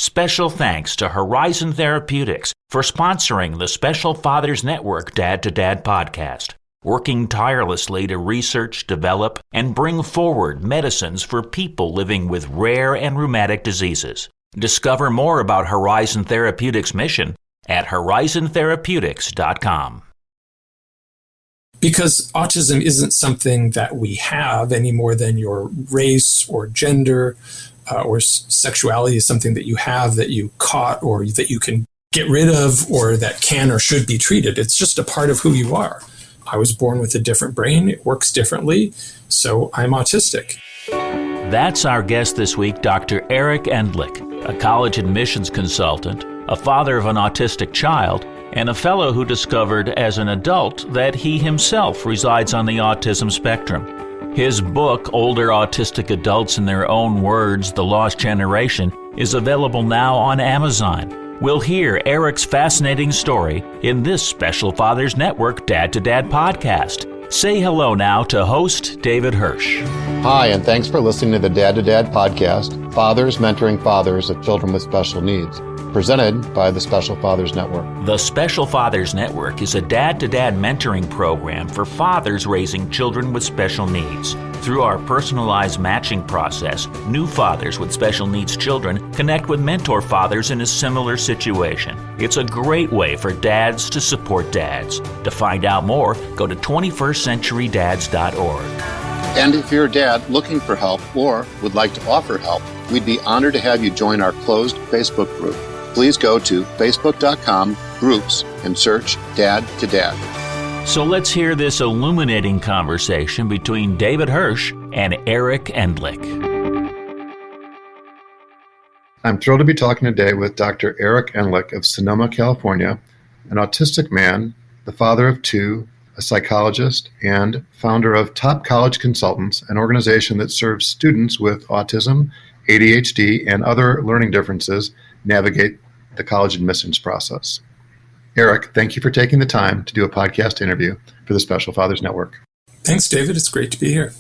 Special thanks to Horizon Therapeutics for sponsoring the Special Fathers Network Dad to Dad podcast, working tirelessly to research, develop, and bring forward medicines for people living with rare and rheumatic diseases. Discover more about Horizon Therapeutics' mission at horizontherapeutics.com. Because autism isn't something that we have any more than your race or gender or sexuality is something that you have, that you caught, or that you can get rid of, or that can or should be treated. It's just a part of who you are. I was born with a different brain. It works differently, so I'm autistic. That's our guest this week, Dr. Eric Endlich, a college admissions consultant, a father of an autistic child, and a fellow who discovered as an adult that he himself resides on the autism spectrum. His book, Older Autistic Adults in Their Own Words, The Lost Generation, is available now on Amazon. We'll hear Eric's fascinating story in this Special Fathers Network Dad to Dad podcast. Say hello now to host David Hirsch. Hi, and thanks for listening to the Dad to Dad podcast, Fathers Mentoring Fathers of Children with Special Needs, presented by the Special Fathers Network. The Special Fathers Network is a dad-to-dad mentoring program for fathers raising children with special needs. Through our personalized matching process, new fathers with special needs children connect with mentor fathers in a similar situation. It's a great way for dads to support dads. To find out more, go to 21stcenturydads.org. And if you're a dad looking for help or would like to offer help, we'd be honored to have you join our closed Facebook group. Please go to facebook.com/groups and search Dad to Dad. So let's hear this illuminating conversation between David Hirsch and Eric Endlich. I'm thrilled to be talking today with Dr. Eric Endlich of Sonoma, California, an autistic man, the father of two, a psychologist, and founder of Top College Consultants, an organization that serves students with autism, ADHD, and other learning differences navigate the college admissions process. Eric, thank you for taking the time to do a podcast interview for the Special Fathers Network. Thanks, David. It's great to be here.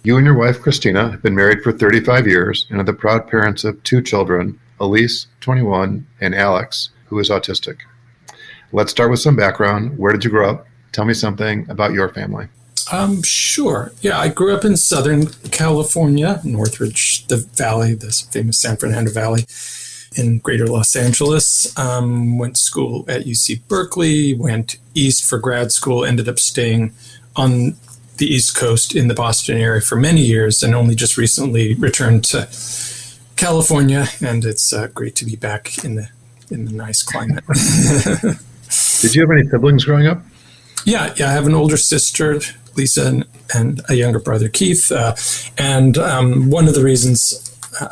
You and your wife, Kristina, have been married for 35 years and are the proud parents of two children, Elyse, 21, and Alex, who is autistic. Let's start with some background. Where did you grow up? Tell me something about your family. Sure. Yeah, I grew up in Southern California, Northridge, the Valley, this famous San Fernando Valley, in greater Los Angeles. Went to school at UC Berkeley, went east for grad school, ended up staying on the East Coast in the Boston area for many years, and only just recently returned to California, and it's great to be back in the nice climate. Did you have any siblings growing up? Yeah, I have an older sister, Lisa, and a younger brother, Keith. And one of the reasons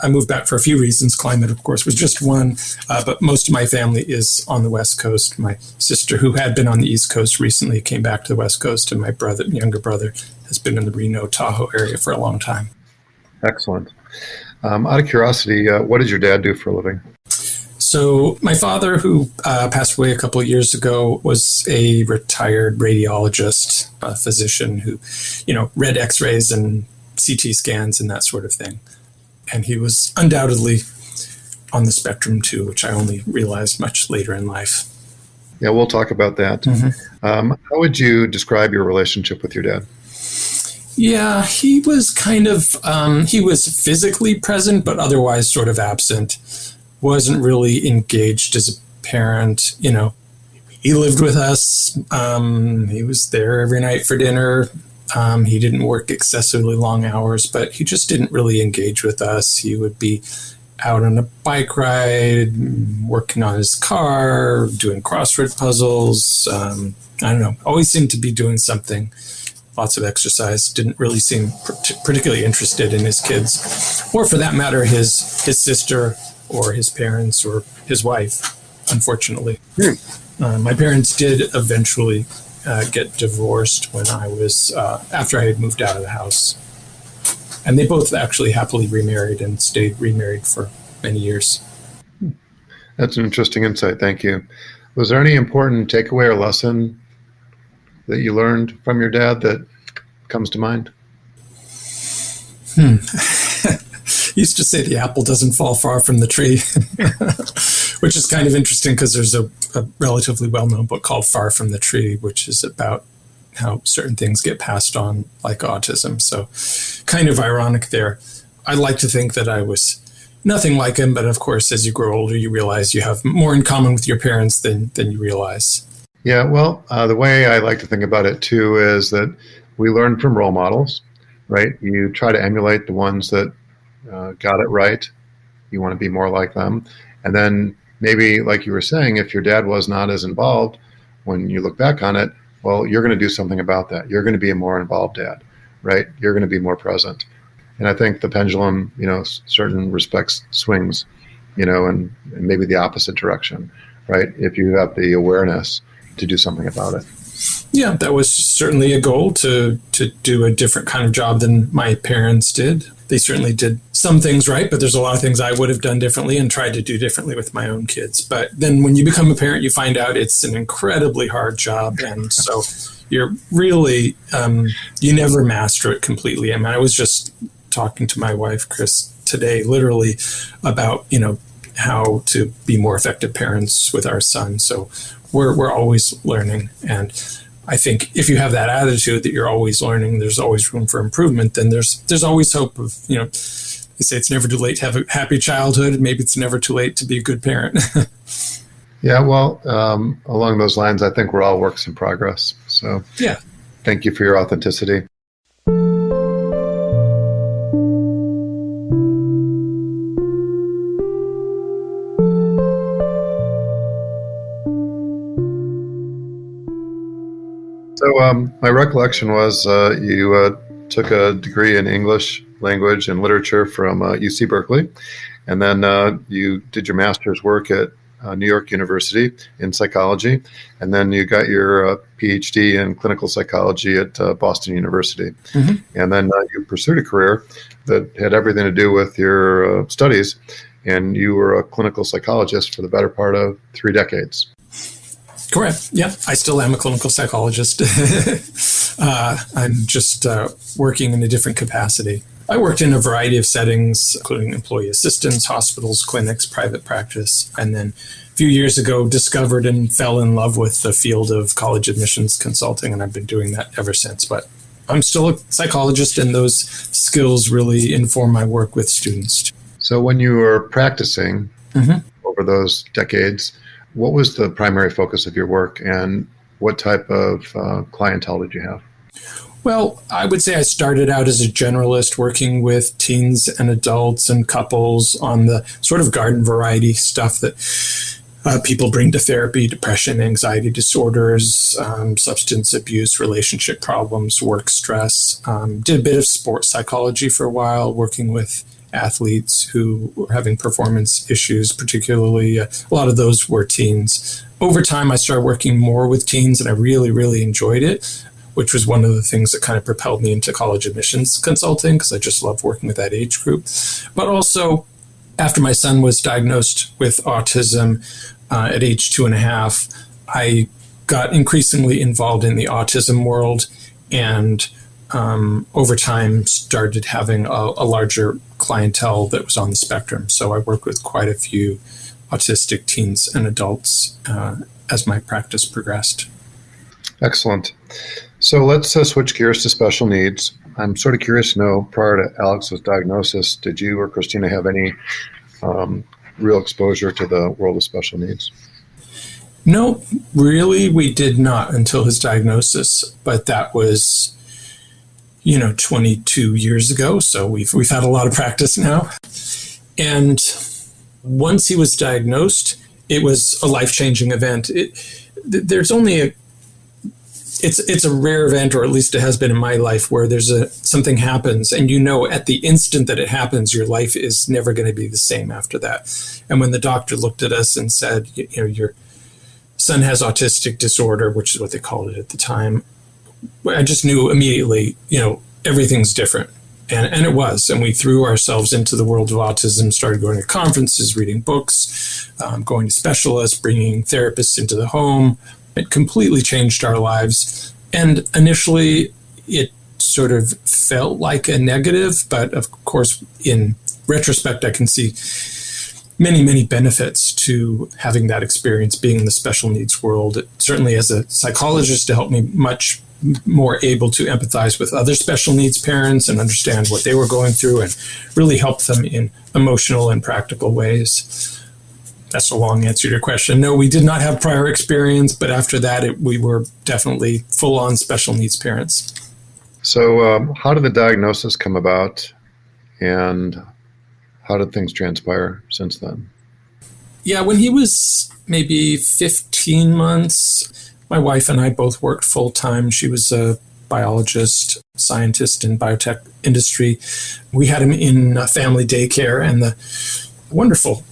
I moved back for a few reasons, climate, of course, was just one, but most of my family is on the West Coast. My sister, who had been on the East Coast, recently came back to the West Coast, and my younger brother, has been in the Reno, Tahoe area for a long time. Excellent. Out of curiosity, what did your dad do for a living? So my father, who passed away a couple of years ago, was a retired radiologist, a physician who, read X-rays and CT scans and that sort of thing. And he was undoubtedly on the spectrum too, which I only realized much later in life. Yeah, we'll talk about that. Mm-hmm. How would you describe your relationship with your dad? Yeah, he was he was physically present, but otherwise sort of absent. Wasn't really engaged as a parent. He lived with us. He was there every night for dinner. He didn't work excessively long hours, but he just didn't really engage with us. He would be out on a bike ride, working on his car, doing crossword puzzles. Always seemed to be doing something. Lots of exercise. Didn't really seem particularly interested in his kids, or for that matter, his sister or his parents or his wife, unfortunately. My parents did eventually get divorced when I was, after I had moved out of the house. And they both actually happily remarried and stayed remarried for many years. That's an interesting insight. Thank you. Was there any important takeaway or lesson that you learned from your dad that comes to mind? He used to say the apple doesn't fall far from the tree, which is kind of interesting because there's a relatively well-known book called Far from the Tree, which is about how certain things get passed on, like autism. So kind of ironic there. I like to think that I was nothing like him, but of course, as you grow older, you realize you have more in common with your parents than you realize. Yeah, well, the way I like to think about it too is that we learn from role models, right? You try to emulate the ones that got it right. You want to be more like them. And then maybe, like you were saying, if your dad was not as involved, when you look back on it, well, you're going to do something about that. You're going to be a more involved dad, right? You're going to be more present. And I think the pendulum, certain respects swings, and maybe the opposite direction, right? If you have the awareness to do something about it. Yeah, that was certainly a goal to do a different kind of job than my parents did. They certainly did some things right, but there's a lot of things I would have done differently and tried to do differently with my own kids. But then when you become a parent, you find out it's an incredibly hard job. And so you're really, you never master it completely. I mean, I was just talking to my wife, Chris, today, literally about, how to be more effective parents with our son. So we're always learning. And I think if you have that attitude that you're always learning, there's always room for improvement, then there's always hope of, they say it's never too late to have a happy childhood. Maybe it's never too late to be a good parent. Yeah, well, along those lines, I think we're all works in progress. So yeah. Thank you for your authenticity. So my recollection was you took a degree in English language and literature from UC Berkeley, and then you did your master's work at New York University in psychology, and then you got your PhD in clinical psychology at Boston University. Mm-hmm. And then you pursued a career that had everything to do with your studies, and you were a clinical psychologist for the better part of 3 decades. Correct. Yeah, I still am a clinical psychologist. I'm just working in a different capacity. I worked in a variety of settings, including employee assistance, hospitals, clinics, private practice, and then a few years ago discovered and fell in love with the field of college admissions consulting, and I've been doing that ever since. But I'm still a psychologist, and those skills really inform my work with students. So when you were practicing over those decades, what was the primary focus of your work, and what type of clientele did you have? Well, I would say I started out as a generalist working with teens and adults and couples on the sort of garden variety stuff that people bring to therapy: depression, anxiety disorders, substance abuse, relationship problems, work stress. Did a bit of sports psychology for a while, working with athletes who were having performance issues, particularly a lot of those were teens. Over time, I started working more with teens, and I really, really enjoyed it, which was one of the things that kind of propelled me into college admissions consulting, because I just love working with that age group. But also, after my son was diagnosed with autism at age 2.5, I got increasingly involved in the autism world, and over time started having a larger clientele that was on the spectrum. So I worked with quite a few autistic teens and adults as my practice progressed. Excellent. So let's switch gears to special needs. I'm sort of curious to know, prior to Alex's diagnosis, did you or Kristina have any real exposure to the world of special needs? No, really, we did not until his diagnosis, but that was 22 years ago. So we've had a lot of practice now. And once he was diagnosed, it was a life-changing event. There's only it's a rare event, or at least it has been in my life, where something happens and at the instant that it happens, your life is never going to be the same after that. And when the doctor looked at us and said, your son has autistic disorder, which is what they called it at the time, I just knew immediately, everything's different. And it was. And we threw ourselves into the world of autism, started going to conferences, reading books, going to specialists, bringing therapists into the home. It completely changed our lives. And initially, it sort of felt like a negative. But of course, in retrospect, I can see many, many benefits to having that experience being in the special needs world. Certainly as a psychologist, to help me much more able to empathize with other special needs parents and understand what they were going through and really help them in emotional and practical ways. That's a long answer to your question. No, we did not have prior experience, but after that, we were definitely full-on special needs parents. So how did the diagnosis come about, and how did things transpire since then? Yeah, when he was maybe 15 months, my wife and I both worked full-time. She was a biologist, scientist in biotech industry. We had him in family daycare, and the wonderful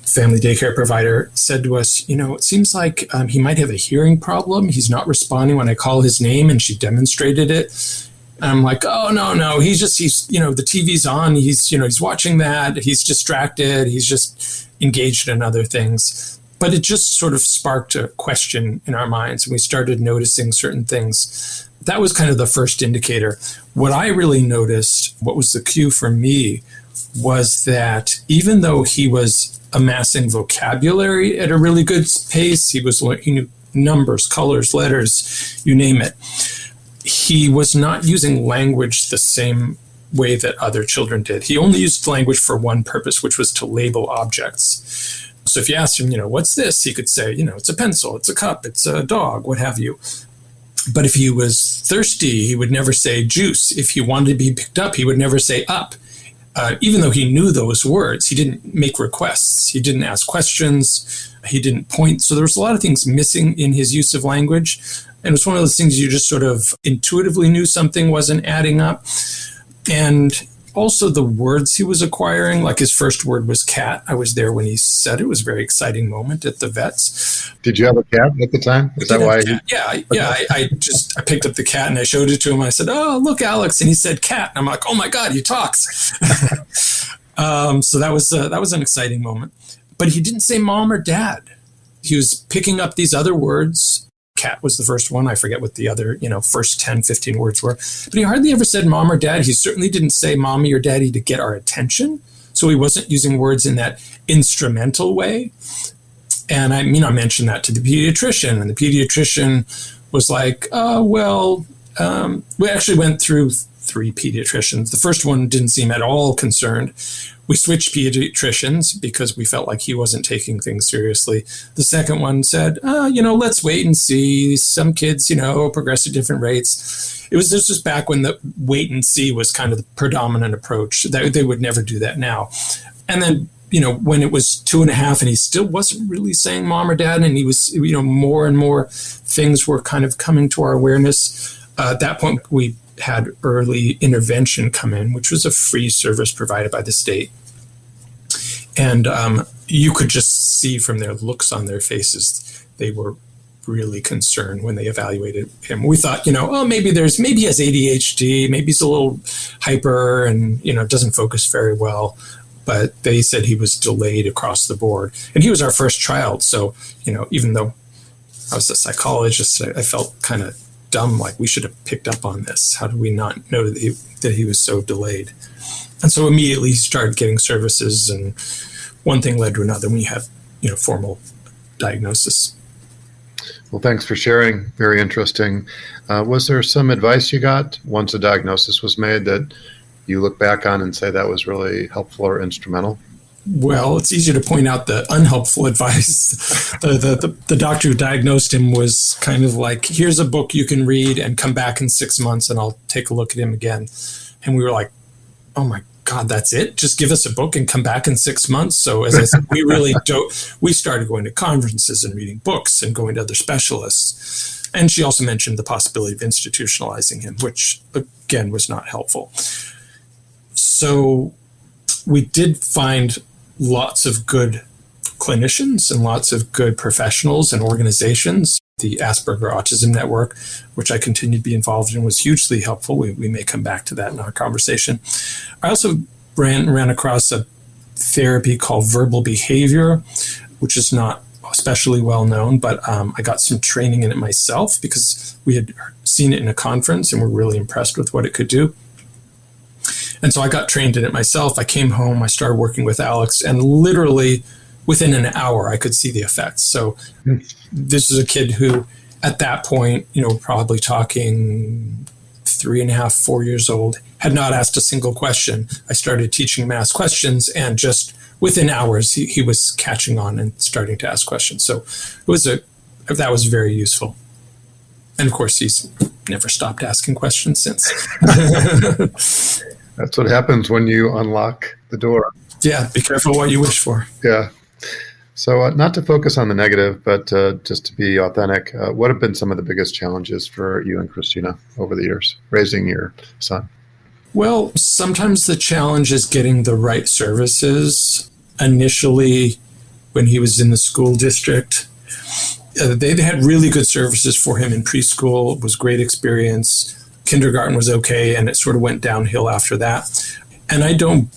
family daycare provider said to us, it seems like he might have a hearing problem. He's not responding when I call his name, and she demonstrated it. And I'm like, oh, no, he's the TV's on. He's watching that. He's distracted. He's just engaged in other things. But it just sort of sparked a question in our minds, and we started noticing certain things. That was kind of the first indicator. What I really noticed, what was the cue for me, was that even though he was amassing vocabulary at a really good pace, he knew numbers, colors, letters, you name it. He was not using language the same way that other children did. He only used language for one purpose, which was to label objects. So if you asked him, what's this? He could say, it's a pencil, it's a cup, it's a dog, what have you. But if he was thirsty, he would never say juice. If he wanted to be picked up, he would never say up. Even though he knew those words, he didn't make requests. He didn't ask questions. He didn't point. So there was a lot of things missing in his use of language. And it was one of those things you just sort of intuitively knew something wasn't adding up. And also the words he was acquiring, like his first word was cat. I was there when he said it. It was a very exciting moment at the vet's. Did you have a cat at the time? Is that why? I picked up the cat and I showed it to him. I said, oh, look, Alex. And he said cat. And I'm like, oh my God, he talks. So that was an exciting moment. But he didn't say mom or dad. He was picking up these other words. Cat was the first one. I forget what the other, first 10, 15 words were. But he hardly ever said mom or dad. He certainly didn't say mommy or daddy to get our attention. So he wasn't using words in that instrumental way. And I mentioned that to the pediatrician, and the pediatrician was like, we actually went through 3 pediatricians. The first one didn't seem at all concerned. We switched pediatricians because we felt like he wasn't taking things seriously. The second one said, let's wait and see. Some kids, progress at different rates. This was back when the wait and see was kind of the predominant approach. They would never do that now. And then, when it was 2.5 and he still wasn't really saying mom or dad, and he was, more and more things were kind of coming to our awareness. At that point, we had early intervention come in, which was a free service provided by the state. And you could just see from their looks on their faces, they were really concerned when they evaluated him. We thought, maybe he has ADHD, maybe he's a little hyper and, doesn't focus very well. But they said he was delayed across the board. And he was our first child. So, even though I was a psychologist, I felt kind of dumb, like we should have picked up on this. How did we not know that he was so delayed? And so immediately he started getting services, and one thing led to another. We had, formal diagnosis. Well, thanks for sharing. Very interesting. Was there some advice you got once a diagnosis was made that you look back on and say that was really helpful or instrumental? Well, it's easier to point out the unhelpful advice. The doctor who diagnosed him was kind of like, here's a book you can read and come back in 6 months and I'll take a look at him again. And we were like, oh my God, that's it? Just give us a book and come back in 6 months? So as I said, we started going to conferences and reading books and going to other specialists. And she also mentioned the possibility of institutionalizing him, which again was not helpful. So we did find lots of good clinicians and lots of good professionals and organizations. The Asperger Autism Network, which I continue to be involved in, was hugely helpful. We may come back to that in our conversation. I also ran across a therapy called verbal behavior, which is not especially well known, but I got some training in it myself because we had seen it in a conference and were really impressed with what it could do. And so I got trained in it myself. I came home, I started working with Alex, and literally within an hour, I could see the effects. So this is a kid who, at that point, probably talking 3.5, 4 years old, had not asked a single question. I started teaching him to ask questions, and just within hours, he was catching on and starting to ask questions. So that was very useful. And of course, he's never stopped asking questions since. That's what happens when you unlock the door. Yeah, be careful what you wish for. Yeah. So not to focus on the negative, but just to be authentic, what have been some of the biggest challenges for you and Kristina over the years, raising your son? Well, sometimes the challenge is getting the right services. Initially, when he was in the school district, they had really good services for him in preschool. It was a great experience. Kindergarten was okay, and it sort of went downhill after that. And I don't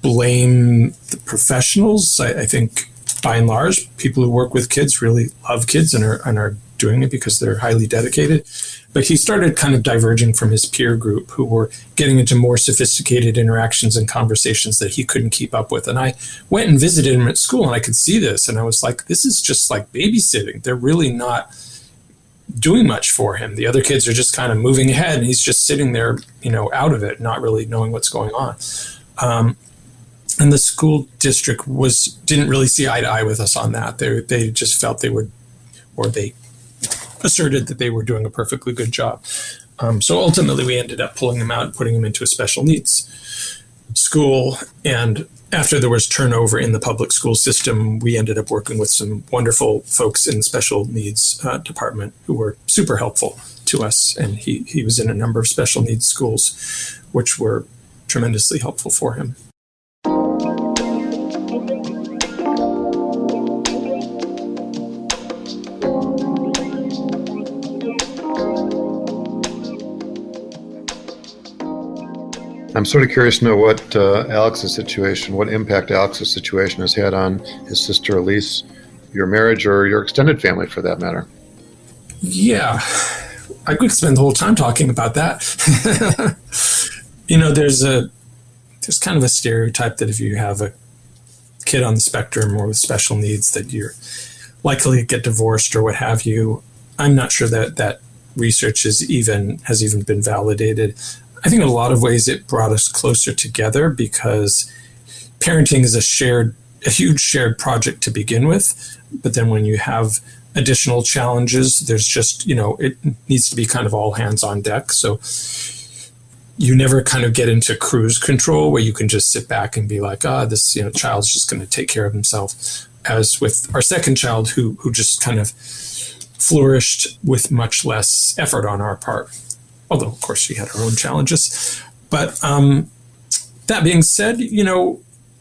blame the professionals. I think, by and large, people who work with kids really love kids and are doing it because they're highly dedicated. But he started kind of diverging from his peer group, who were getting into more sophisticated interactions and conversations that he couldn't keep up with. And I went and visited him at school, and I could see this. And I was like, this is just like babysitting. They're really not doing much for him. The other kids are just kind of moving ahead, and he's just sitting there, out of it, not really knowing what's going on. And the school district didn't really see eye to eye with us on that. They just felt they asserted that they were doing a perfectly good job. So ultimately, we ended up pulling him out and putting him into a special needs school. And after there was turnover in the public school system, we ended up working with some wonderful folks in the special needs department who were super helpful to us. And he was in a number of special needs schools, which were tremendously helpful for him. I'm sort of curious to know what what impact Alex's situation has had on his sister Elyse, your marriage, or your extended family for that matter. Yeah, I could spend the whole time talking about that. There's kind of a stereotype that if you have a kid on the spectrum or with special needs, that you're likely to get divorced or what have you. I'm not sure that research has even been validated. I think in a lot of ways it brought us closer together because parenting is a huge shared project to begin with. But then when you have additional challenges, there's just, it needs to be kind of all hands on deck. So you never kind of get into cruise control where you can just sit back and be like, this, child's just going to take care of himself. As with our second child who just kind of flourished with much less effort on our part. Although, of course, she had her own challenges. But that being said,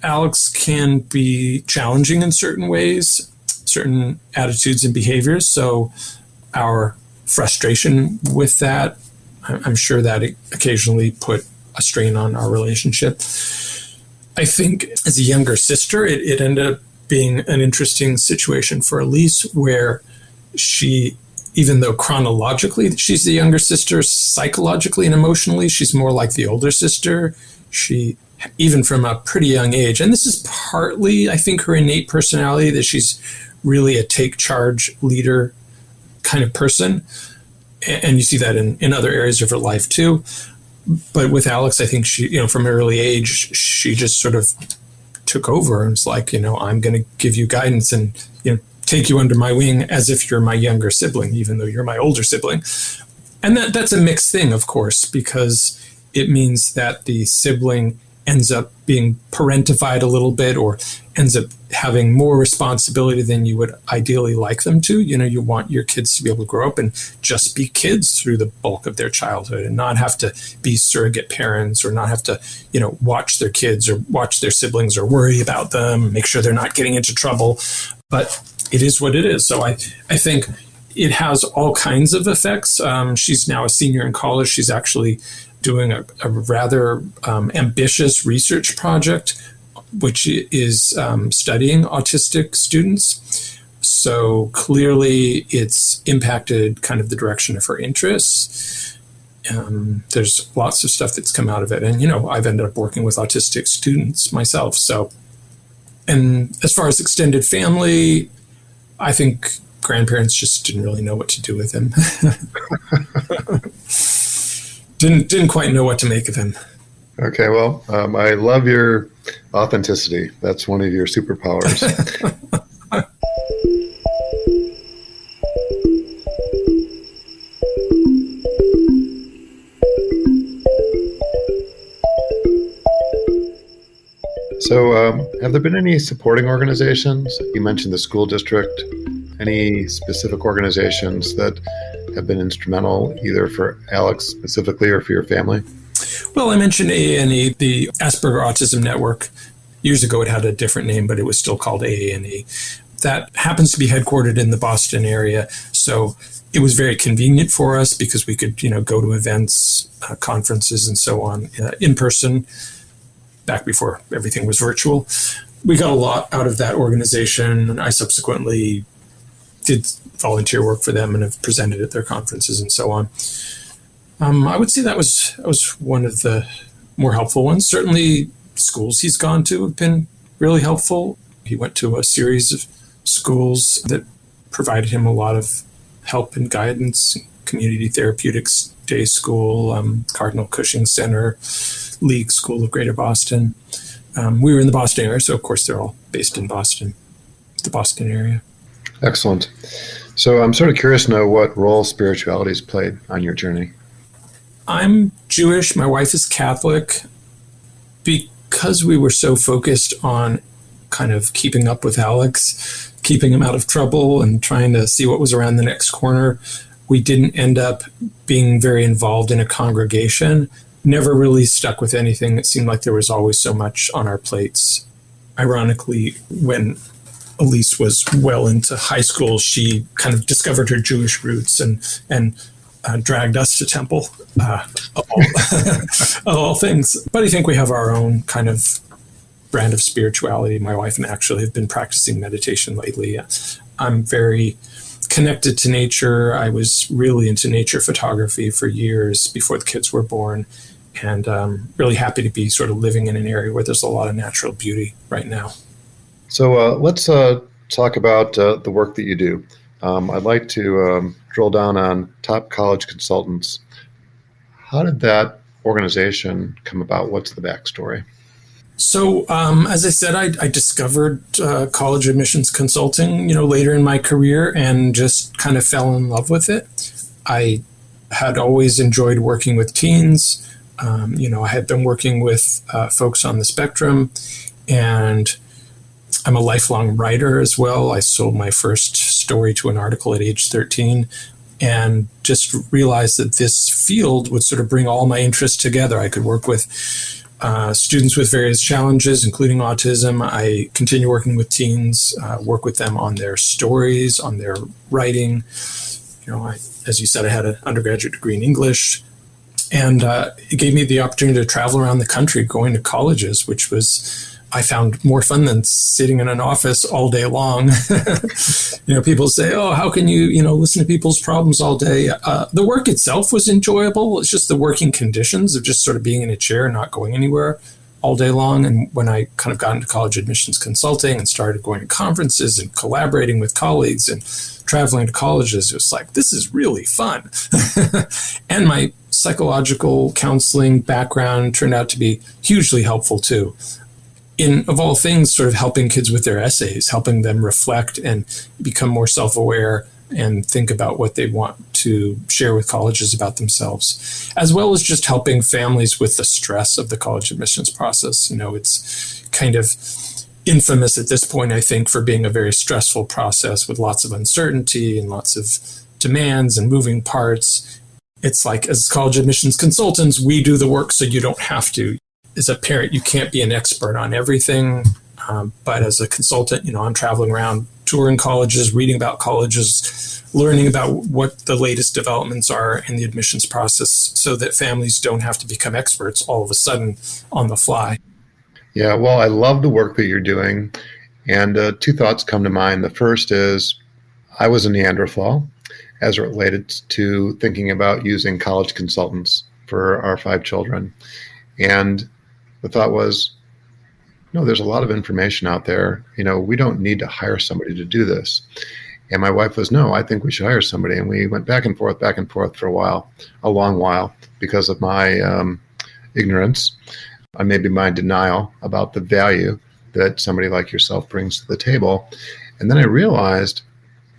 Alex can be challenging in certain ways, certain attitudes and behaviors. So our frustration with that, I'm sure that it occasionally put a strain on our relationship. I think as a younger sister, it ended up being an interesting situation for Elyse where she, even though chronologically she's the younger sister, psychologically and emotionally, she's more like the older sister. She, even from a pretty young age, and this is partly, I think, her innate personality, that she's really a take charge leader kind of person. And you see that in other areas of her life too. But with Alex, I think she, from an early age, she just sort of took over and was like, I'm going to give you guidance and, take you under my wing as if you're my younger sibling, even though you're my older sibling. And that's a mixed thing, of course, because it means that the sibling ends up being parentified a little bit or ends up having more responsibility than you would ideally like them to. You want your kids to be able to grow up and just be kids through the bulk of their childhood and not have to be surrogate parents or not have to, watch their kids or watch their siblings or worry about them, make sure they're not getting into trouble. But it is what it is. So I think it has all kinds of effects. She's now a senior in college. She's actually doing a rather ambitious research project, which is studying autistic students. So clearly it's impacted kind of the direction of her interests. There's lots of stuff that's come out of it. And, I've ended up working with autistic students myself. So, and as far as extended family, I think grandparents just didn't really know what to do with him. didn't quite know what to make of him. Okay, well, I love your authenticity. That's one of your superpowers. So, have there been any supporting organizations? You mentioned the school district. Any specific organizations that have been instrumental either for Alex specifically or for your family? Well, I mentioned AANE, the Asperger Autism Network. Years ago, it had a different name, but it was still called AANE. That happens to be headquartered in the Boston area. So it was very convenient for us because we could, go to events, conferences, and so on in person back before everything was virtual. We got a lot out of that organization, and I subsequently did volunteer work for them and have presented at their conferences and so on. I would say that was one of the more helpful ones. Certainly, schools he's gone to have been really helpful. He went to a series of schools that provided him a lot of help and guidance. Community Therapeutics Day School, Cardinal Cushing Center, League School of Greater Boston. We were in the Boston area, so of course they're all based in Boston, the Boston area. Excellent. So I'm sort of curious to know what role spirituality has played on your journey. I'm Jewish. My wife is Catholic. Because we were so focused on kind of keeping up with Alex, keeping him out of trouble and trying to see what was around the next corner, we didn't end up being very involved in a congregation. Never really stuck with anything. It seemed like there was always so much on our plates. Ironically, when Elyse was well into high school, she kind of discovered her Jewish roots and dragged us to temple, of all things. But I think we have our own kind of brand of spirituality. My wife and I actually have been practicing meditation lately. I'm very connected to nature. I was really into nature photography for years before the kids were born, and really happy to be sort of living in an area where there's a lot of natural beauty right now. So let's talk about the work that you do. I'd like to drill down on Top College Consultants. How did that organization come about? What's the backstory? So, as I said, I discovered college admissions consulting, later in my career and just kind of fell in love with it. I had always enjoyed working with teens. I had been working with folks on the spectrum, and I'm a lifelong writer as well. I sold my first story to an article at age 13 and just realized that this field would sort of bring all my interests together. I could work with students with various challenges, including autism. I continue working with teens, work with them on their stories, on their writing. As you said, I had an undergraduate degree in English. And it gave me the opportunity to travel around the country going to colleges, which I found more fun than sitting in an office all day long. People say, oh, how can you, listen to people's problems all day? The work itself was enjoyable. It's just the working conditions of just sort of being in a chair and not going anywhere all day long. And when I kind of got into college admissions consulting and started going to conferences and collaborating with colleagues and traveling to colleges, it was like, this is really fun. And my psychological counseling background turned out to be hugely helpful too. Of all things, sort of helping kids with their essays, helping them reflect and become more self-aware and think about what they want to share with colleges about themselves, as well as just helping families with the stress of the college admissions process. It's kind of infamous at this point, I think, for being a very stressful process with lots of uncertainty and lots of demands and moving parts. It's like, as college admissions consultants, we do the work so you don't have to. As a parent, you can't be an expert on everything. But as a consultant, I'm traveling around, touring colleges, reading about colleges, learning about what the latest developments are in the admissions process so that families don't have to become experts all of a sudden on the fly. Yeah, well, I love the work that you're doing. And two thoughts come to mind. The first is I was a Neanderthal, as it related to thinking about using college consultants for our 5 children. And the thought was, no, there's a lot of information out there. We don't need to hire somebody to do this. And my wife was, no, I think we should hire somebody. And we went back and forth for a long while, because of my ignorance, and maybe my denial about the value that somebody like yourself brings to the table. And then I realized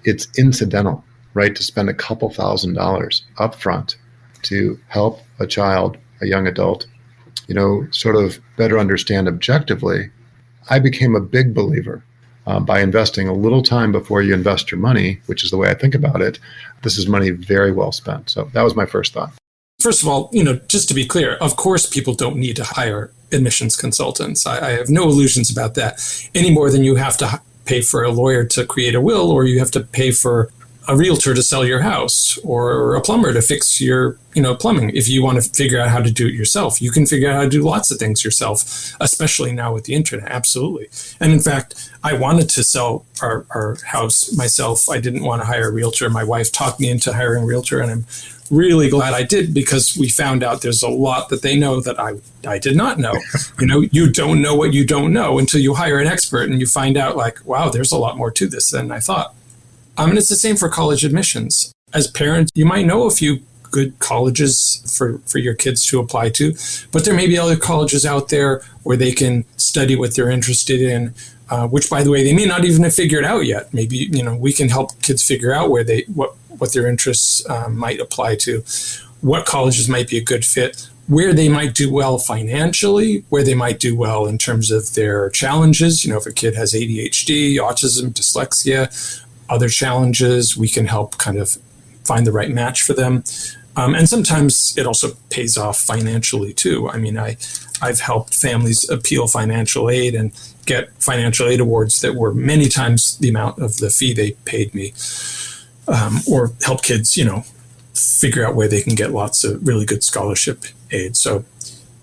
it's incidental, right, to spend a couple $1,000s up front to help a child, a young adult, sort of better understand objectively. I became a big believer by investing a little time before you invest your money, which is the way I think about it. This is money very well spent. So that was my first thought. First of all, just to be clear, of course, people don't need to hire admissions consultants. I have no illusions about that, any more than you have to pay for a lawyer to create a will, or you have to pay for a realtor to sell your house, or a plumber to fix your, plumbing. If you want to figure out how to do it yourself, you can figure out how to do lots of things yourself, especially now with the internet. Absolutely. And in fact, I wanted to sell our house myself. I didn't want to hire a realtor. My wife talked me into hiring a realtor, and I'm really glad I did, because we found out there's a lot that they know that I did not know. You don't know what you don't know until you hire an expert, and you find out, like, wow, there's a lot more to this than I thought. And it's the same for college admissions. As parents, you might know a few good colleges for your kids to apply to, but there may be other colleges out there where they can study what they're interested in, which, by the way, they may not even have figured out yet. Maybe, we can help kids figure out where what their interests might apply to, what colleges might be a good fit, where they might do well financially, where they might do well in terms of their challenges. If a kid has ADHD, autism, dyslexia, other challenges, we can help kind of find the right match for them. And sometimes it also pays off financially too. I mean, I've helped families appeal financial aid and get financial aid awards that were many times the amount of the fee they paid me, or help kids, figure out where they can get lots of really good scholarship aid. So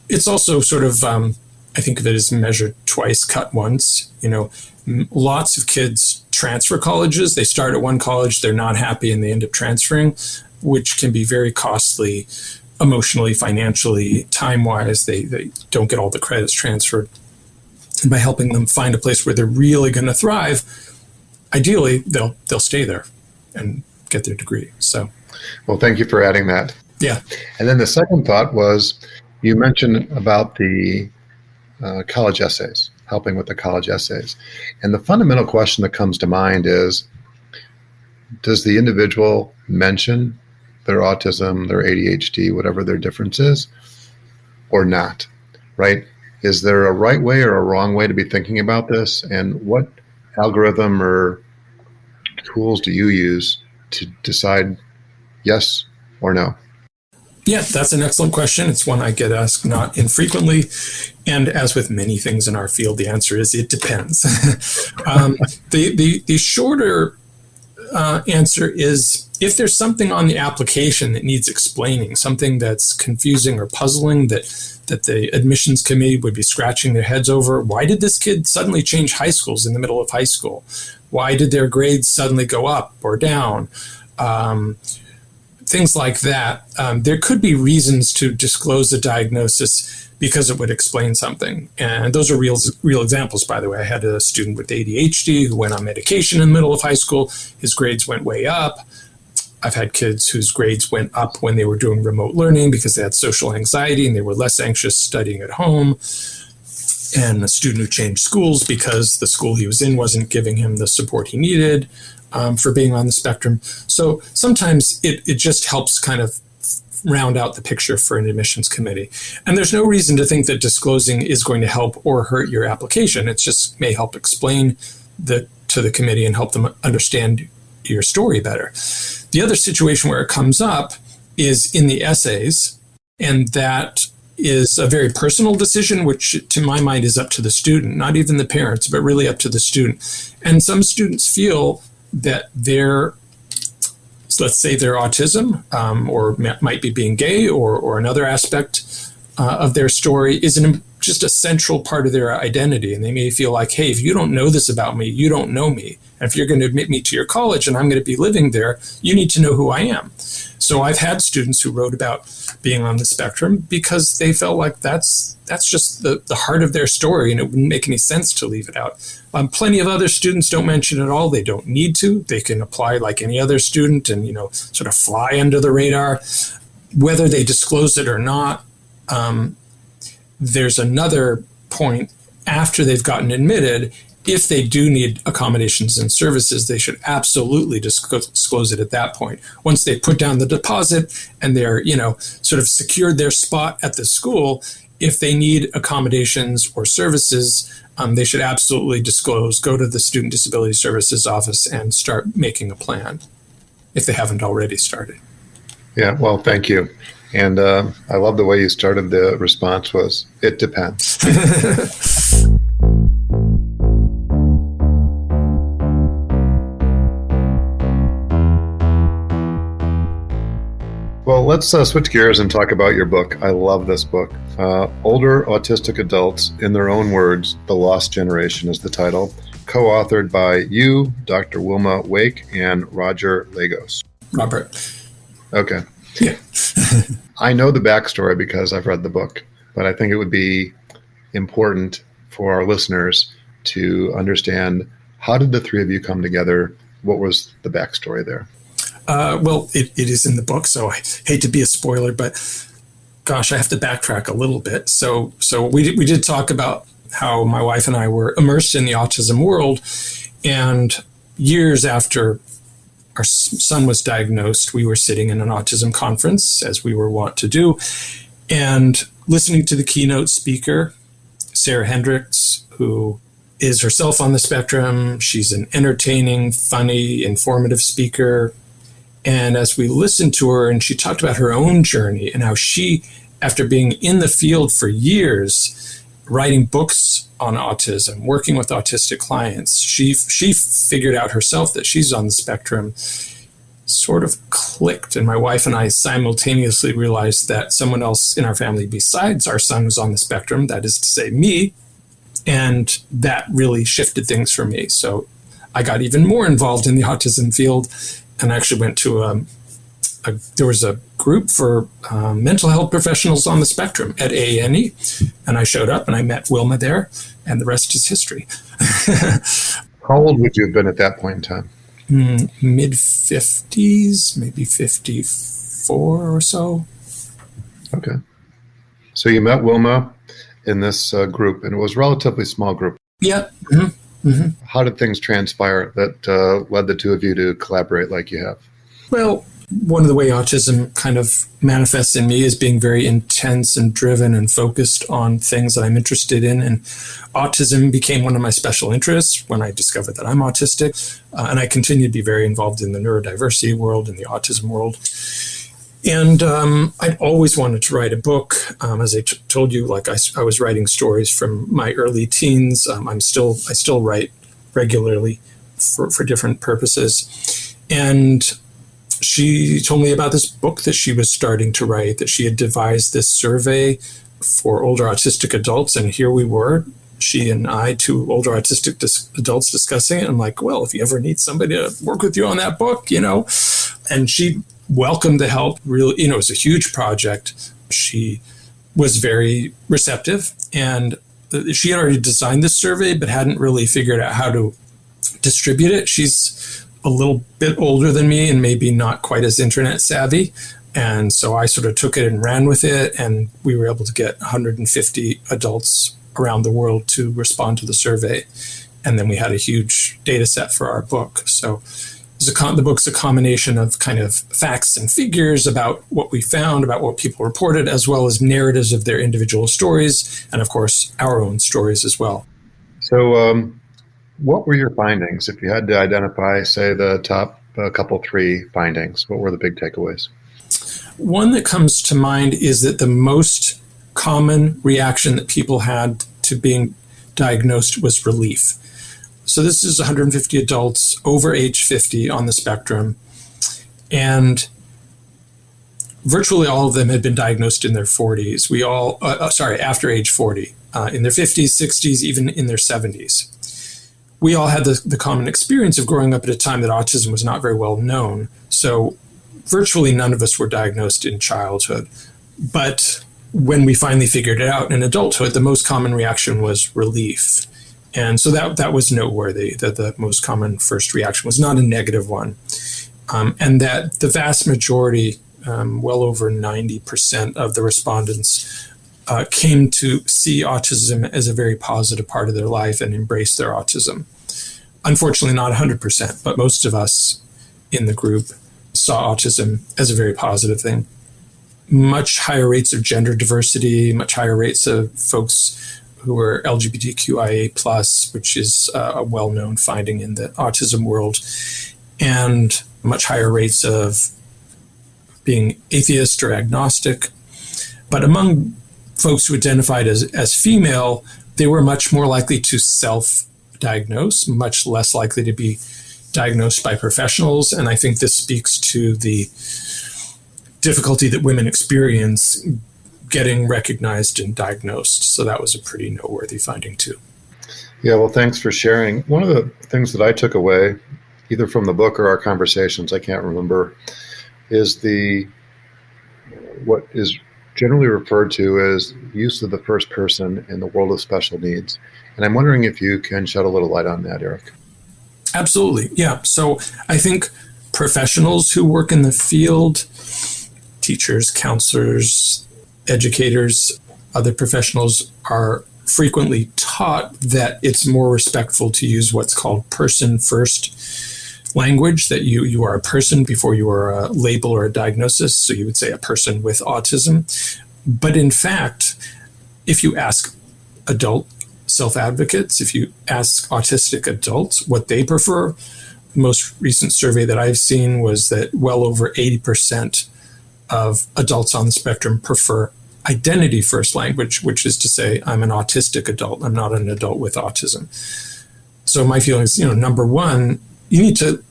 it's also sort of, I think of it as measured twice, cut once. Lots of kids transfer colleges. They start at one college, they're not happy, and they end up transferring, which can be very costly emotionally, financially, time-wise. They don't get all the credits transferred. And by helping them find a place where they're really going to thrive, ideally, they'll stay there and get their degree. So, well, thank you for adding that. Yeah. And then the second thought was, you mentioned about the college essays, helping with the college essays. And the fundamental question that comes to mind is, does the individual mention their autism, their ADHD, whatever their difference is, or not, right? Is there a right way or a wrong way to be thinking about this? And what algorithm or tools do you use to decide yes or no? Yeah, that's an excellent question. It's one I get asked not infrequently. And as with many things in our field, the answer is it depends. The shorter answer is, if there's something on the application that needs explaining, something that's confusing or puzzling that the admissions committee would be scratching their heads over, why did this kid suddenly change high schools in the middle of high school? Why did their grades suddenly go up or down? Things like that. There could be reasons to disclose a diagnosis because it would explain something. And those are real examples, by the way. I had a student with ADHD who went on medication in the middle of high school. His grades went way up. I've had kids whose grades went up when they were doing remote learning because they had social anxiety and they were less anxious studying at home. And a student who changed schools because the school he was in wasn't giving him the support he needed for being on the spectrum. So sometimes it just helps kind of round out the picture for an admissions committee. And there's no reason to think that disclosing is going to help or hurt your application. It just may help explain to the committee and help them understand your story better. The other situation where it comes up is in the essays, and that is a very personal decision, which to my mind is up to the student, not even the parents, but really up to the student. And some students feel that let's say their autism, or might be being gay, or another aspect of their story is just a central part of their identity. And they may feel like, hey, if you don't know this about me, you don't know me. And if you're going to admit me to your college and I'm going to be living there, you need to know who I am. So I've had students who wrote about being on the spectrum because they felt like that's just the heart of their story, and it wouldn't make any sense to leave it out. Plenty of other students don't mention it at all. They don't need to. They can apply like any other student and, sort of fly under the radar. Whether they disclose it or not, there's another point after they've gotten admitted. If they do need accommodations and services, they should absolutely disclose it at that point. Once they put down the deposit and they're, sort of secured their spot at the school, if they need accommodations or services, they should absolutely disclose, go to the Student Disability Services office and start making a plan if they haven't already started. Yeah, well, thank you. And I love the way you started the response was, it depends. Well, let's switch gears and talk about your book. I love this book. Older Autistic Adults, in Their Own Words, The Lost Generation is the title. Co-authored by you, Dr. Wilma Wake, and Roger Lagos. Robert. Okay. Yeah. I know the backstory because I've read the book, but I think it would be important for our listeners to understand, how did the three of you come together? What was the backstory there? Well, it is in the book, so I hate to be a spoiler, but gosh, I have to backtrack a little bit. So we did talk about how my wife and I were immersed in the autism world, and years after our son was diagnosed, we were sitting in an autism conference, as we were wont to do, and listening to the keynote speaker, Sarah Hendricks, who is herself on the spectrum. She's an entertaining, funny, informative speaker. And as we listened to her, and she talked about her own journey and how she, after being in the field for years, writing books on autism, working with autistic clients, she figured out herself that she's on the spectrum, sort of clicked. And my wife and I simultaneously realized that someone else in our family besides our son was on the spectrum, that is to say me. And that really shifted things for me. So I got even more involved in the autism field, and I actually went to there was a group for mental health professionals on the spectrum at AANE, and I showed up and I met Wilma there, and the rest is history. How old would you have been at that point in time? Mid-50s, maybe 54 or so. Okay. So you met Wilma in this group, and it was a relatively small group. Yeah. Mm-hmm. Mm-hmm. How did things transpire that led the two of you to collaborate like you have? Well, one of the way autism kind of manifests in me is being very intense and driven and focused on things that I'm interested in. And autism became one of my special interests when I discovered that I'm autistic. And I continue to be very involved in the neurodiversity world and the autism world. And I'd always wanted to write a book. As I told you, like I was writing stories from my early teens. I still write regularly for different purposes. And she told me about this book that she was starting to write, that she had devised this survey for older autistic adults. And here we were, she and I, two older autistic adults discussing it. I'm like, well, if you ever need somebody to work with you on that book, and she welcomed the help. Really, it was a huge project. She was very receptive, and she had already designed this survey, but hadn't really figured out how to distribute it. She's a little bit older than me and maybe not quite as internet savvy. And so I sort of took it and ran with it, and we were able to get 150 adults around the world to respond to the survey. And then we had a huge data set for our book. So the book's a combination of kind of facts and figures about what we found, about what people reported, as well as narratives of their individual stories, and of course, our own stories as well. So what were your findings? If you had to identify, say, the top three findings, what were the big takeaways? One that comes to mind is that the most common reaction that people had to being diagnosed was relief. So this is 150 adults over age 50 on the spectrum, and virtually all of them had been diagnosed in their 40s. After age 40, in their 50s, 60s, even in their 70s. we all had the common experience of growing up at a time that autism was not very well known. So virtually none of us were diagnosed in childhood. But when we finally figured it out in adulthood, the most common reaction was relief. And so that was noteworthy, that the most common first reaction was not a negative one. And that the vast majority, well over 90% of the respondents, came to see autism as a very positive part of their life and embrace their autism. Unfortunately, not 100%, but most of us in the group saw autism as a very positive thing. Much higher rates of gender diversity, much higher rates of folks who are LGBTQIA+, which is a well-known finding in the autism world, and much higher rates of being atheist or agnostic. But among folks who identified as female, they were much more likely to self-diagnose, much less likely to be diagnosed by professionals. And I think this speaks to the difficulty that women experience getting recognized and diagnosed. So that was a pretty noteworthy finding too. Yeah, well, thanks for sharing. One of the things that I took away, either from the book or our conversations, I can't remember, is what is generally referred to as use of the first person in the world of special needs. And I'm wondering if you can shed a little light on that, Eric. Absolutely. Yeah. So I think professionals who work in the field, teachers, counselors, educators, other professionals are frequently taught that it's more respectful to use what's called person first language, that you are a person before you are a label or a diagnosis. So you would say a person with autism. But in fact, if you ask adult self-advocates, if you ask autistic adults what they prefer, the most recent survey that I've seen was that well over 80% of adults on the spectrum prefer identity first language, which is to say, I'm an autistic adult. I'm not an adult with autism. So my feeling is, number one, you need to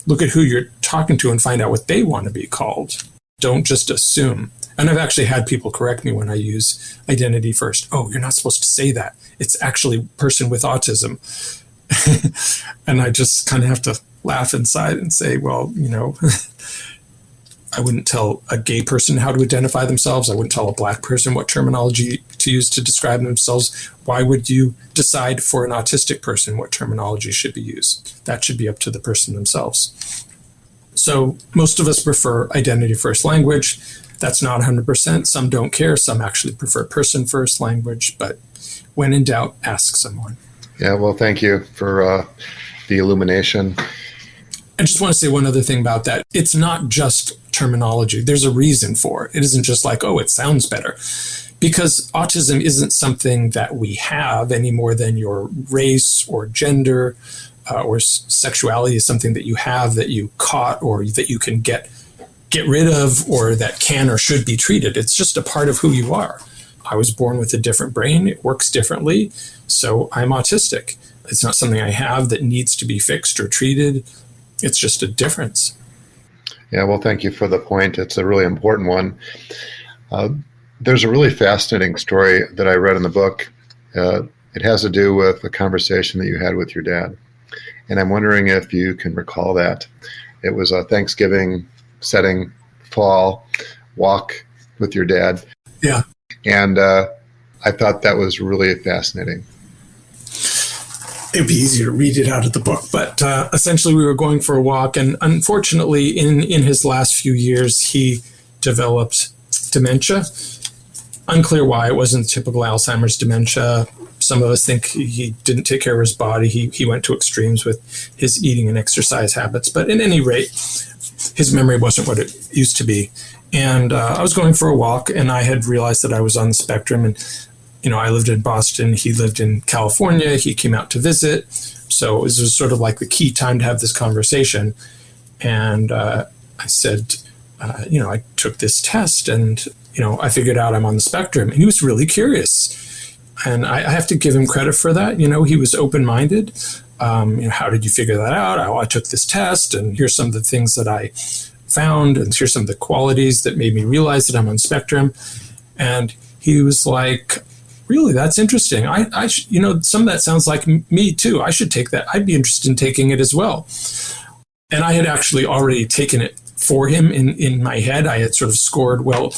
look at who you're talking to and find out what they want to be called. Don't just assume. And I've actually had people correct me when I use identity first. Oh, you're not supposed to say that. It's actually person with autism. And I just kind of have to laugh inside and say, well, I wouldn't tell a gay person how to identify themselves. I wouldn't tell a black person what terminology to use to describe themselves. Why would you decide for an autistic person what terminology should be used? That should be up to the person themselves. So most of us prefer identity first language. That's not 100%. Some don't care. Some actually prefer person first language. But when in doubt, ask someone. Yeah, well, thank you for the illumination. I just want to say one other thing about that. It's not just terminology. There's a reason for it. It isn't just like, oh, it sounds better. Because autism isn't something that we have any more than your race or gender or sexuality is something that you have, that you caught, or that you can get rid of, or that can or should be treated. It's just a part of who you are. I was born with a different brain. It works differently. So I'm autistic. It's not something I have that needs to be fixed or treated. It's just a difference. Yeah, well, thank you for the point. It's a really important one. There's a really fascinating story that I read in the book. It has to do with a conversation that you had with your dad. And I'm wondering if you can recall that. It was a Thanksgiving setting, fall walk with your dad. Yeah. And I thought that was really fascinating. It'd be easier to read it out of the book, but essentially we were going for a walk, and unfortunately in his last few years, he developed dementia. Unclear why. It wasn't typical Alzheimer's dementia. Some of us think he didn't take care of his body. He went to extremes with his eating and exercise habits, but at any rate, his memory wasn't what it used to be. And I was going for a walk, and I had realized that I was on the spectrum, and I lived in Boston, he lived in California, he came out to visit. So it was sort of like the key time to have this conversation. And I said, I took this test and, I figured out I'm on the spectrum. And he was really curious. And I have to give him credit for that. He was open-minded. How did you figure that out? I took this test, and here's some of the things that I found, and here's some of the qualities that made me realize that I'm on spectrum. And he was like, really, that's interesting. Some of that sounds like me too. I should take that. I'd be interested in taking it as well. And I had actually already taken it for him in my head. I had sort of scored, well,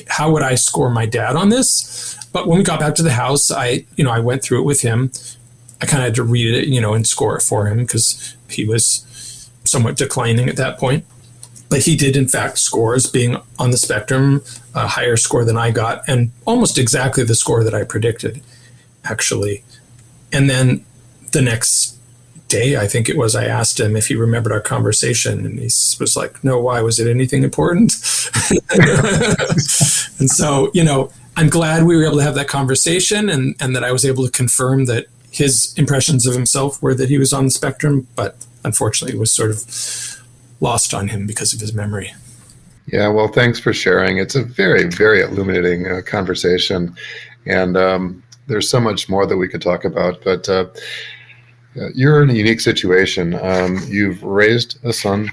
how would I score my dad on this? But when we got back to the house, I went through it with him. I kind of had to read it, and score it for him because he was somewhat declining at that point. But he did, in fact, score as being on the spectrum, a higher score than I got, and almost exactly the score that I predicted, actually. And then the next day, I think it was, I asked him if he remembered our conversation, and he was like, no, why? Was it anything important? And so, I'm glad we were able to have that conversation and that I was able to confirm that his impressions of himself were that he was on the spectrum, but unfortunately it was sort of lost on him because of his memory. Yeah, well, thanks for sharing. It's a very, very illuminating conversation, and there's so much more that we could talk about, but you're in a unique situation. You've raised a son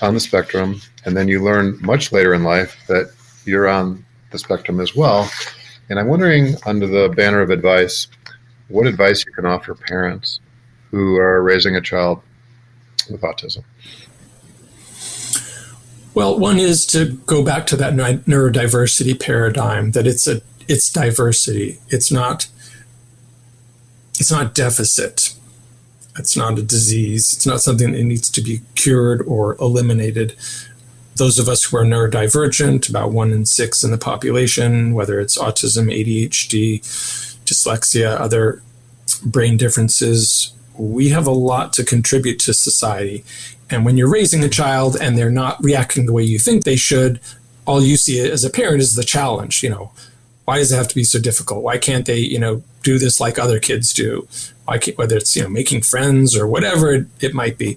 on the spectrum, and then you learn much later in life that you're on the spectrum as well. And I'm wondering, under the banner of advice, what advice you can offer parents who are raising a child with autism? Well, one is to go back to that neurodiversity paradigm, that it's diversity. It's not deficit. It's not a disease. It's not something that needs to be cured or eliminated. Those of us who are neurodivergent, about 1 in 6 in the population, whether it's autism, ADHD, dyslexia, other brain differences, we have a lot to contribute to society. And when you're raising a child and they're not reacting the way you think they should, all you see as a parent is the challenge. Why does it have to be so difficult? Why can't they, do this like other kids do? Whether it's, making friends or whatever it might be.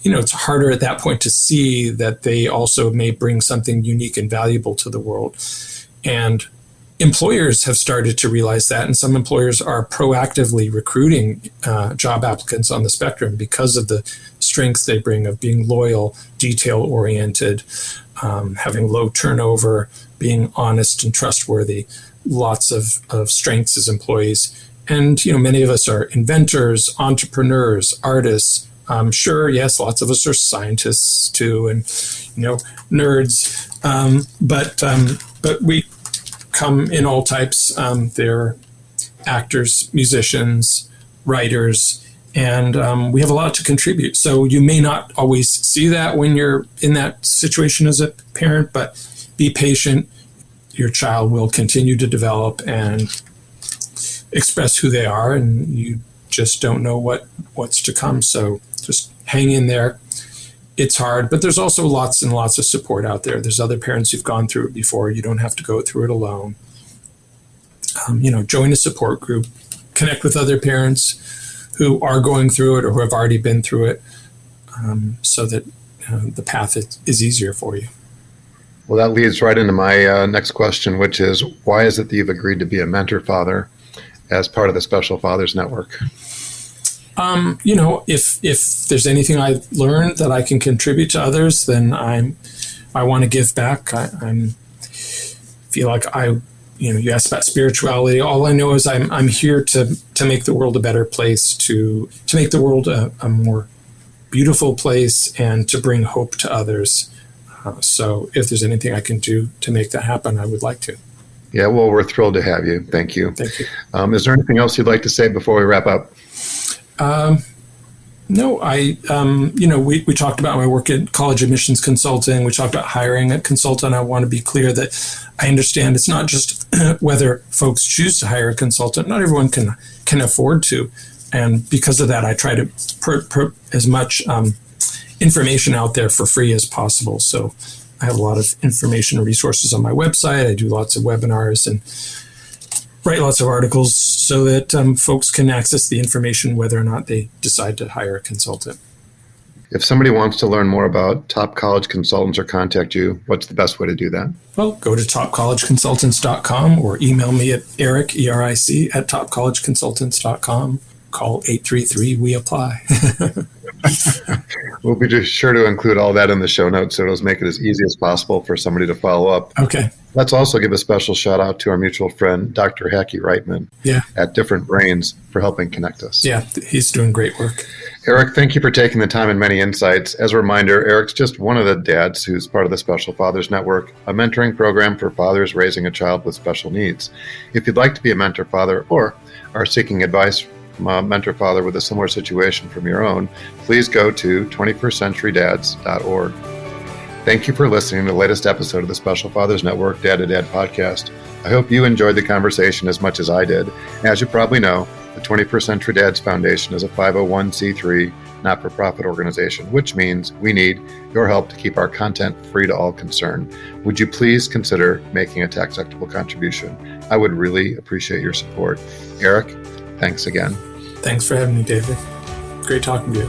It's harder at that point to see that they also may bring something unique and valuable to the world. And employers have started to realize that, and some employers are proactively recruiting job applicants on the spectrum because of the strengths they bring of being loyal, detail-oriented, having low turnover, being honest and trustworthy, lots of strengths as employees. And, many of us are inventors, entrepreneurs, artists. Sure, yes, lots of us are scientists too, and, nerds. But we come in all types. They're actors, musicians, writers, and we have a lot to contribute. So you may not always see that when you're in that situation as a parent, but be patient. Your child will continue to develop and express who they are, and you just don't know what's to come. So just hang in there. It's hard, but there's also lots and lots of support out there. There's other parents who've gone through it before. You don't have to go through it alone. Join a support group, connect with other parents who are going through it or who have already been through it, so that the path is easier for you. Well, that leads right into my next question, which is, why is it that you've agreed to be a mentor father as part of the Special Fathers Network? If there's anything I've learned that I can contribute to others, then I want to give back. I feel like you asked about spirituality. All I know is I'm here to make the world a better place, to make the world a more beautiful place, and to bring hope to others. So if there's anything I can do to make that happen, I would like to. Yeah, well, we're thrilled to have you. Thank you. Thank you. Is there anything else you'd like to say before we wrap up? No, we talked about my work at college admissions consulting. We talked about hiring a consultant. I want to be clear that I understand it's not just whether folks choose to hire a consultant. Not everyone can afford to. And because of that, I try to put as much information out there for free as possible. So I have a lot of information and resources on my website. I do lots of webinars and write lots of articles so that folks can access the information whether or not they decide to hire a consultant. If somebody wants to learn more about Top College Consultants or contact you, what's the best way to do that? Well, go to topcollegeconsultants.com or email me at Eric, E-R-I-C, at topcollegeconsultants.com. Call 833-WE-APPLY. We'll be sure to include all that in the show notes, so it'll make it as easy as possible for somebody to follow up. Okay. Let's also give a special shout out to our mutual friend, Dr. Hackey Reitman at Different Brains for helping connect us. Yeah, he's doing great work. Eric, thank you for taking the time and many insights. As a reminder, Eric's just one of the dads who's part of the Special Fathers Network, a mentoring program for fathers raising a child with special needs. If you'd like to be a mentor father or are seeking advice from a mentor father with a similar situation from your own, please go to 21stcenturydads.org. Thank you for listening to the latest episode of the Special Fathers Network Dad to Dad podcast. I hope you enjoyed the conversation as much as I did. As you probably know, the 21st Century Dads Foundation is a 501c3 not-for-profit organization, which means we need your help to keep our content free to all concerned. Would you please consider making a tax-deductible contribution? I would really appreciate your support. Eric, thanks again. Thanks for having me, David. Great talking to you.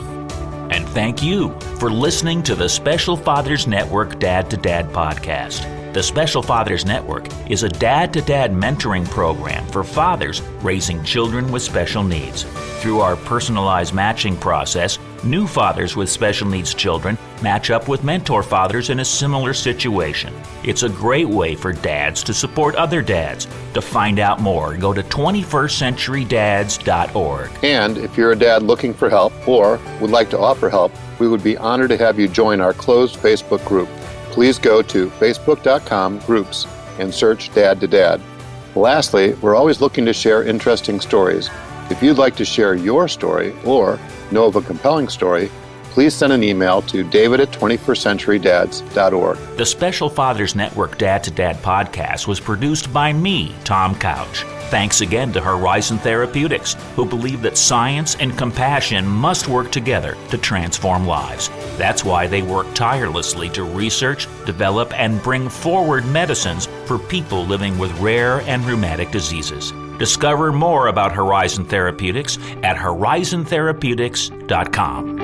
And thank you for listening to the Special Fathers Network Dad to Dad podcast. The Special Fathers Network is a dad-to-dad mentoring program for fathers raising children with special needs. Through our personalized matching process, new fathers with special needs children match up with mentor fathers in a similar situation. It's a great way for dads to support other dads. To find out more, go to 21stcenturydads.org. And if you're a dad looking for help or would like to offer help, we would be honored to have you join our closed Facebook group. Please go to facebook.com/groups and search Dad to Dad. Lastly, we're always looking to share interesting stories. If you'd like to share your story or know of a compelling story, please send an email to david@21stcenturydads.org. The Special Fathers Network Dad to Dad podcast was produced by me, Tom Couch. Thanks again to Horizon Therapeutics, who believe that science and compassion must work together to transform lives. That's why they work tirelessly to research, develop, and bring forward medicines for people living with rare and rheumatic diseases. Discover more about Horizon Therapeutics at horizontherapeutics.com.